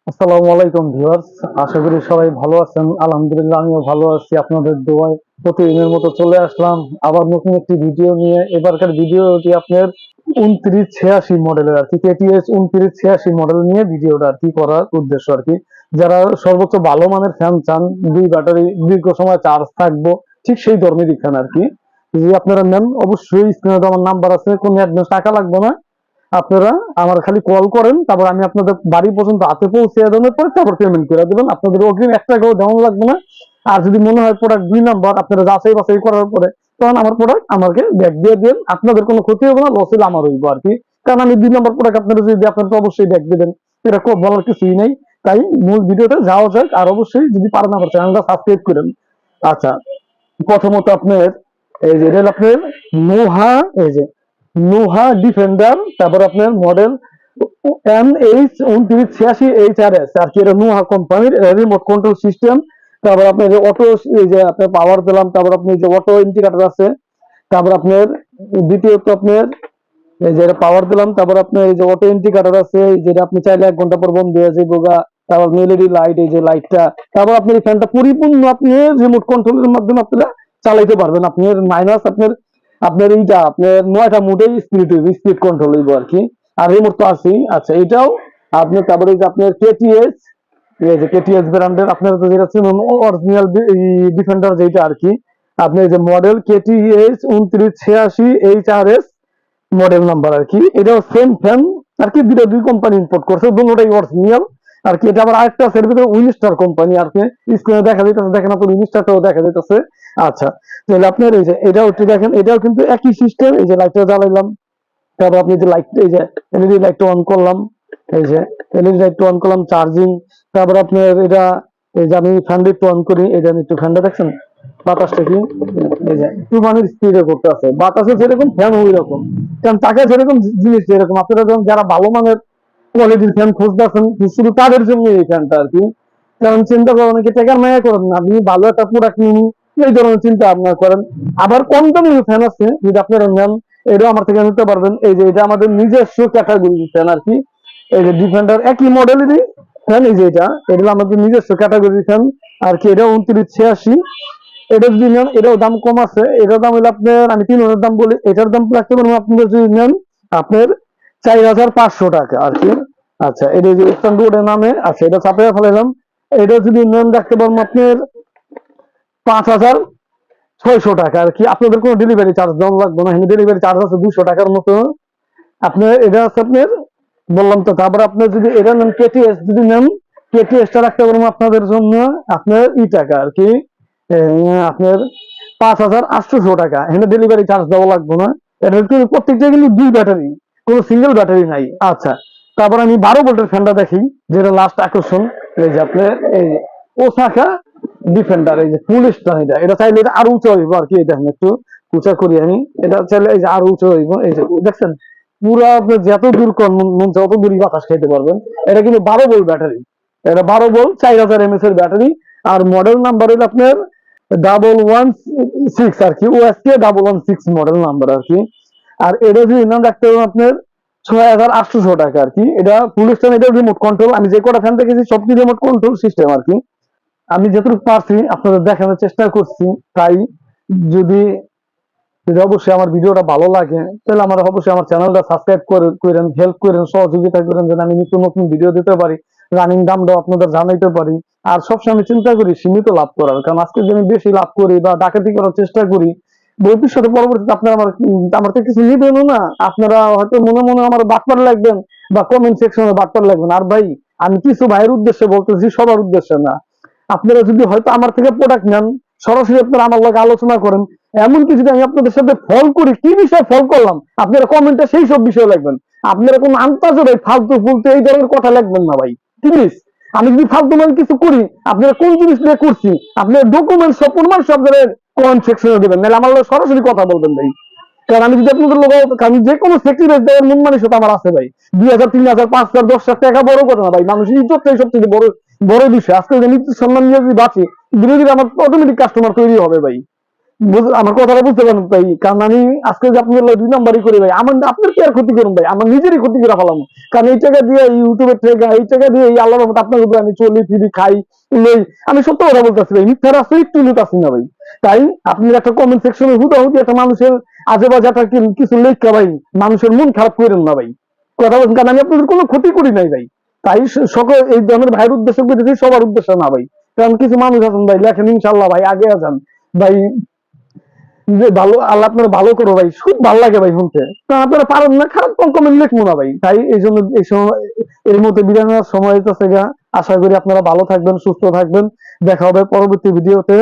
আসসালামু আলাইকুম ভিউয়ার্স, আশা করি সবাই ভালো আছেন। আলহামদুলিল্লাহ আমিও ভালো আছি, আপনাদের দোয়ায়। প্রতিদিনের মতো চলে আসলাম আবার নতুন একটি ভিডিও নিয়ে। এবারকার ভিডিওটি আপনার 2986 মডেলের আর কি, কেটিএস 2986 মডেল নিয়ে ভিডিওটা আর কি করার উদ্দেশ্য আর কি। যারা সর্বোচ্চ ভালো মানের ফ্যান চান, দুই ব্যাটারি দীর্ঘ সময় চার্জ থাকবো, ঠিক সেই ধরনেরই ফ্যান আর কি। যদি আপনারা নেন অবশ্যই স্ক্রিনে তো আমার নাম্বার আছে, কোনো অ্যাডভান্স টাকা লাগবে না। আপনারা আমার খালি কল করেন, তারপর আমি আপনাদের বাড়ি পর্যন্ত হাতে পৌঁছে দেওয়ার পরে তারপর পেমেন্ট করে দেবেন। আপনাদের অগ্রিম 1 টাকাও দেওয়া লাগবে না। আর যদি মনে হয় প্রোডাক্ট 2 নাম্বার, আপনারা যাচাই বাছাই করার পরে তখন আমার প্রোডাক্ট আমাকে ব্যাক দিয়ে দেন। আপনাদের কোনো ক্ষতি হবে না, লস হলে আমার হইব আর কি। কারণ আমি 2 নাম্বার প্রোডাক্ট আপনারা যদি আপনারা তো অবশ্যই ব্যাক দেবেন, এটা খুব বলার কিছুই নেই। তাই মূল ভিডিওটা যাওয়া যাক। আর অবশ্যই যদি পারেন আমার চ্যানেলটা সাবস্ক্রাইব করেন। আচ্ছা, প্রথমত আপনার এই যে এটা হলো আপনার নোহা, এই যে নোহা ডিফেন্ডার, তারপর আপনার মডেল NH2986HRS আর কি। এটা নোহা কোম্পানির রিমোট কন্ট্রোল সিস্টেম। তারপর আপনার যে অটো, এই যে আপনার পাওয়ার দিলাম, তারপর আপনি যে অটো ইন্ডিকেটর আছে। তারপর আপনার দ্বিতীয়ত আপনার এই যে পাওয়ার দিলাম, তারপর আপনার এই যে অটো ইন্ডিকেটর আছে, যেটা আপনি চাইলে 1 ঘন্টা পর বন্ধ হয়ে যাবে গা। তারপর এলইডি লাইট, এই যে লাইটটা। তারপর আপনি এই ফ্যানটা পরিপূর্ণ আপনি রিমোট কন্ট্রোলের মাধ্যমে আপনারা চালাইতে পারবেন। আপনার মাইনাস আপনার আপনার এইটা আপনার 9টা মোডে স্পিড কন্ট্রোল হইব আর কি। আর রিমোট তো আছেই। আচ্ছা, এটাও আপনার। তারপরে এই যে আপনার কেটিএস, এই যে কেটিএস ব্র্যান্ডের আপনারা তো যেটা চিনুন, অরিজিনাল ডিফেন্ডার যেটা আর কি। আপনি এই যে model KTS 2986HRS model number আর কি। এটাও সেম ফ্যান আর কি, দুই কোম্পানি ইম্পোর্ট করছে, দুটোটাই অরিজিনাল আর কি। এটা আবার আরেকটা আছে, এর ভিতরে উইনস্টার কোম্পানি আর কি। স্ক্রিনে দেখা যাইতেছে, দেখেন আপনার উইনস্টারটাও দেখা যাইতেছে। আচ্ছা, তাহলে আপনার এই যে এটাও একটু দেখেন, এটাও কিন্তু একই সিস্টেম। এই যে লাইটটা জ্বালাইলাম, তারপর আপনি যে লাইট, এই যে এলইডি লাইটটা অন করলাম, এই যে এলইডি লাইটটা অন করলাম, চার্জিং। তারপর আপনার এটা, এই যে আমি ফ্যানটা একটু অন করি, এই যে একটু ফ্যানটা দেখছেন বাতাসটা কি, এই যে একটু মানে স্পিডে করতে আছে, বাতাসে যেরকম ফ্যান ওই রকম। কারণ টাকা যেরকম জিনিস যেরকম, আপনারা যখন যারা ভালো মানের কোয়ালিটির ফ্যান খুঁজতেছেন, শুধু তাদের জন্য এই ফ্যানটা আর কি। কারণ চিন্তা করেন, অনেকে টাকার মায়া করেন না, আপনি ভালো একটা প্রোডাক্ট নিন, এই ধরনের চিন্তা আপনারা করেন। আবার কম দামি ফ্যান আছে, যদি আপনারা নেন এটাও আমার থেকে নিতে পারবেন। এই যে এটা আমাদের নিজস্ব ক্যাটাগরি ফ্যান আর কি। এই যে ডিফেন্ডার একই মডেলেরই ফ্যান, এই যে এটা এটা আমাদের নিজস্ব ক্যাটাগরি ফ্যান আর কি। এটা 2986। এটা যদি নেন এটাও দাম কম আছে। এটার দাম হলো আপনার, আমি 3 হাজার দাম বলি, এটার দাম রাখতে পারবো আপনাদের যদি নেন আপনার 4500 টাকা আর কি। আচ্ছা, এটা যে ইস্টার্ন রোডের নামে। আচ্ছা, এটা চাপিয়ে ফেলাম। এটা যদি নেন রাখতে পারবো আপনার 5600 টাকা আর কি। আপনাদের কোনো ডেলিভারি চার্জ দেওয়া লাগবে না, ডেলিভারি চার্জ আছে 200 টাকার মতো। আপনার এটা আছে আপনার, বললাম তো। তারপর আপনার যদি এটা নেন কেটিএস, যদি নেন কেটিএসটা রাখতে পারবো আপনাদের জন্য আপনার টাকা আর কি, আপনার 5800 টাকা। এখানে ডেলিভারি চার্জ দেওয়া লাগবে না। এটা কিন্তু প্রত্যেকটা কিন্তু 2 ব্যাটারি, কোনো সিঙ্গেল ব্যাটারি নাই। আচ্ছা, তারপর আমি 12 ভোল্টের ফ্যানটা দেখি, যেটা লাস্ট আকর্ষণ। এই যে আপনার এই যে ওসাকা ডিফেন্ডার, এই যে ফুল স্টার। এটা এটা চাইলে এটা আরো উঁচু হইব আর কি। এই দেখেন একটু উঁচা করি আমি, এটা চাইলে এই যে আরো উঁচু হইব। এই যে দেখছেন, পুরা আপনার যত দূর মন যত দূরই বাতাস খাইতে পারবেন। এটা কিন্তু 12 ভোল্ট ব্যাটারি, এটা 12 ভোল্ট 4000 mAh এর ব্যাটারি। আর মডেল নাম্বার হলো আপনার 116 আর কি, ওএসকে 116 মডেল নাম্বার আর কি। আর এটা যদি নাম রাখতে হবে আপনার 6800 টাকা আর কি। এটা ফুল স্ট্যান্ড, এটা রিমোট কন্ট্রোল। আমি যে কটা ফ্যান দেখেছি সবটি রিমোট কন্ট্রোল সিস্টেম আর কি। আমি যতটুকু পারছি আপনাদের দেখানোর চেষ্টা করছি। তাই যদি যদি অবশ্যই আমার ভিডিওটা ভালো লাগে, তাহলে আমার অবশ্যই আমার চ্যানেলটা সাবস্ক্রাইব করেন, হেল্প করেন, সহযোগিতা করেন, যেন আমি নিত্য নতুন ভিডিও দিতে পারি, রানিং দামটাও আপনাদের জানাইতে পারি। আর সবসময় আমি চিন্তা করি সীমিত লাভ করার, কারণ আজকে যদি আমি বেশি লাভ করি বা ডাকাতি করার চেষ্টা করি, ভবিষ্যতে পরবর্তীতে আপনারা আমার থেকে কিছু নিবেনও না। আপনারা হয়তো মনে মনে আমার বাটপার লাগবেন বা কমেন্ট সেকশনে বাটপার লাগবেন। আর ভাই, আমি কিছু ভাইয়ের উদ্দেশ্যে বলতেছি, সবার উদ্দেশ্যে না। আপনারা যদি হয়তো আমার থেকে প্রোডাক্ট নেন, সরাসরি আপনারা আমার লগে আলোচনা করেন। এমনকি যদি আমি আপনাদের সাথে ফল করি, কি বিষয়ে ফল করলাম, আপনারা কমেন্টে সেই সব বিষয় লিখবেন। আপনারা কোন আন্তাজে ভাই ফালতু ফুলতু এই ধরনের কথা লিখবেন না ভাই, প্লিজ। আমি যদি ফালতু মানে কিছু করি, আপনারা কোন জিনিস নিয়ে করছি, আপনার ডকুমেন্ট সব প্রমাণ সব কমেন্ট সেকশনে দেবেন, নাহলে আমার লগে সরাসরি কথা বলবেন ভাই। কারণ আমি যদি আপনাদের লোক, আমি যে কোনো সেক্রিফাইস দেওয়ার মন মানসিকতা আমার আছে ভাই। 2000, 3000, 5000, 10,000 টাকা বড় কথা না ভাই। মানুষের ইজ্জতটাই সবচেয়ে বড় বড় বিষয়। আজকে যে নীতি সম্মান নিয়ে যদি বাঁচি, ধীরে ধীরে আমার অটোমেটিক কাস্টমার তৈরি হবে ভাই। আমার কথাটা বুঝতে পারেন ভাই, কারণ আমি আজকে যে আপনার 2 নাম্বারই করি ভাই, আমার আপনার কি আর ক্ষতি করুন ভাই, আমার নিজেরই ক্ষতি করে ফেলাম। কারণ এই টাকা দিয়ে ইউটিউবের থেকে, এই টাকা দিয়ে এই আল্লাহর রহমতে আপনার উপরে আমি চলি ফিরি খাই লই, আমি সত্য কথা বলতেছি ভাই, মিথ্যা রাস্তায় একটু লুটাচ্ছি না ভাই। তাই আপনি একটা কমেন্ট সেকশনে হুদাহুদি একটা মানুষের আজে বাজে একটা কিছু লেখা ভাই, মানুষের মন খারাপ করেন না ভাই, কথা বলছেন, কারণ আমি আপনাদের কোনো ক্ষতি করি নাই ভাই। তাই সকল এই ধরনের ভাইয়ের উদ্দেশ্য করেছি, সবার উদ্দেশ্য না ভাই। কারণ কিছু মানুষ আছেন ভাই লেখেন ইনশাল্লাহ ভাই আগে যান ভাই, যে ভালো আল্লাহ আপনার ভালো করো ভাই, খুব ভালো লাগে ভাই শুনতে। কারণ আপনারা পারেন না, খারাপ কমেন্ট লিখবো না ভাই। তাই এই জন্য এই সময় এর মধ্যে বিদায় নেওয়ার সময় হইতেছে গা। আশা করি আপনারা ভালো থাকবেন, সুস্থ থাকবেন। দেখা হবে পরবর্তী ভিডিওতে।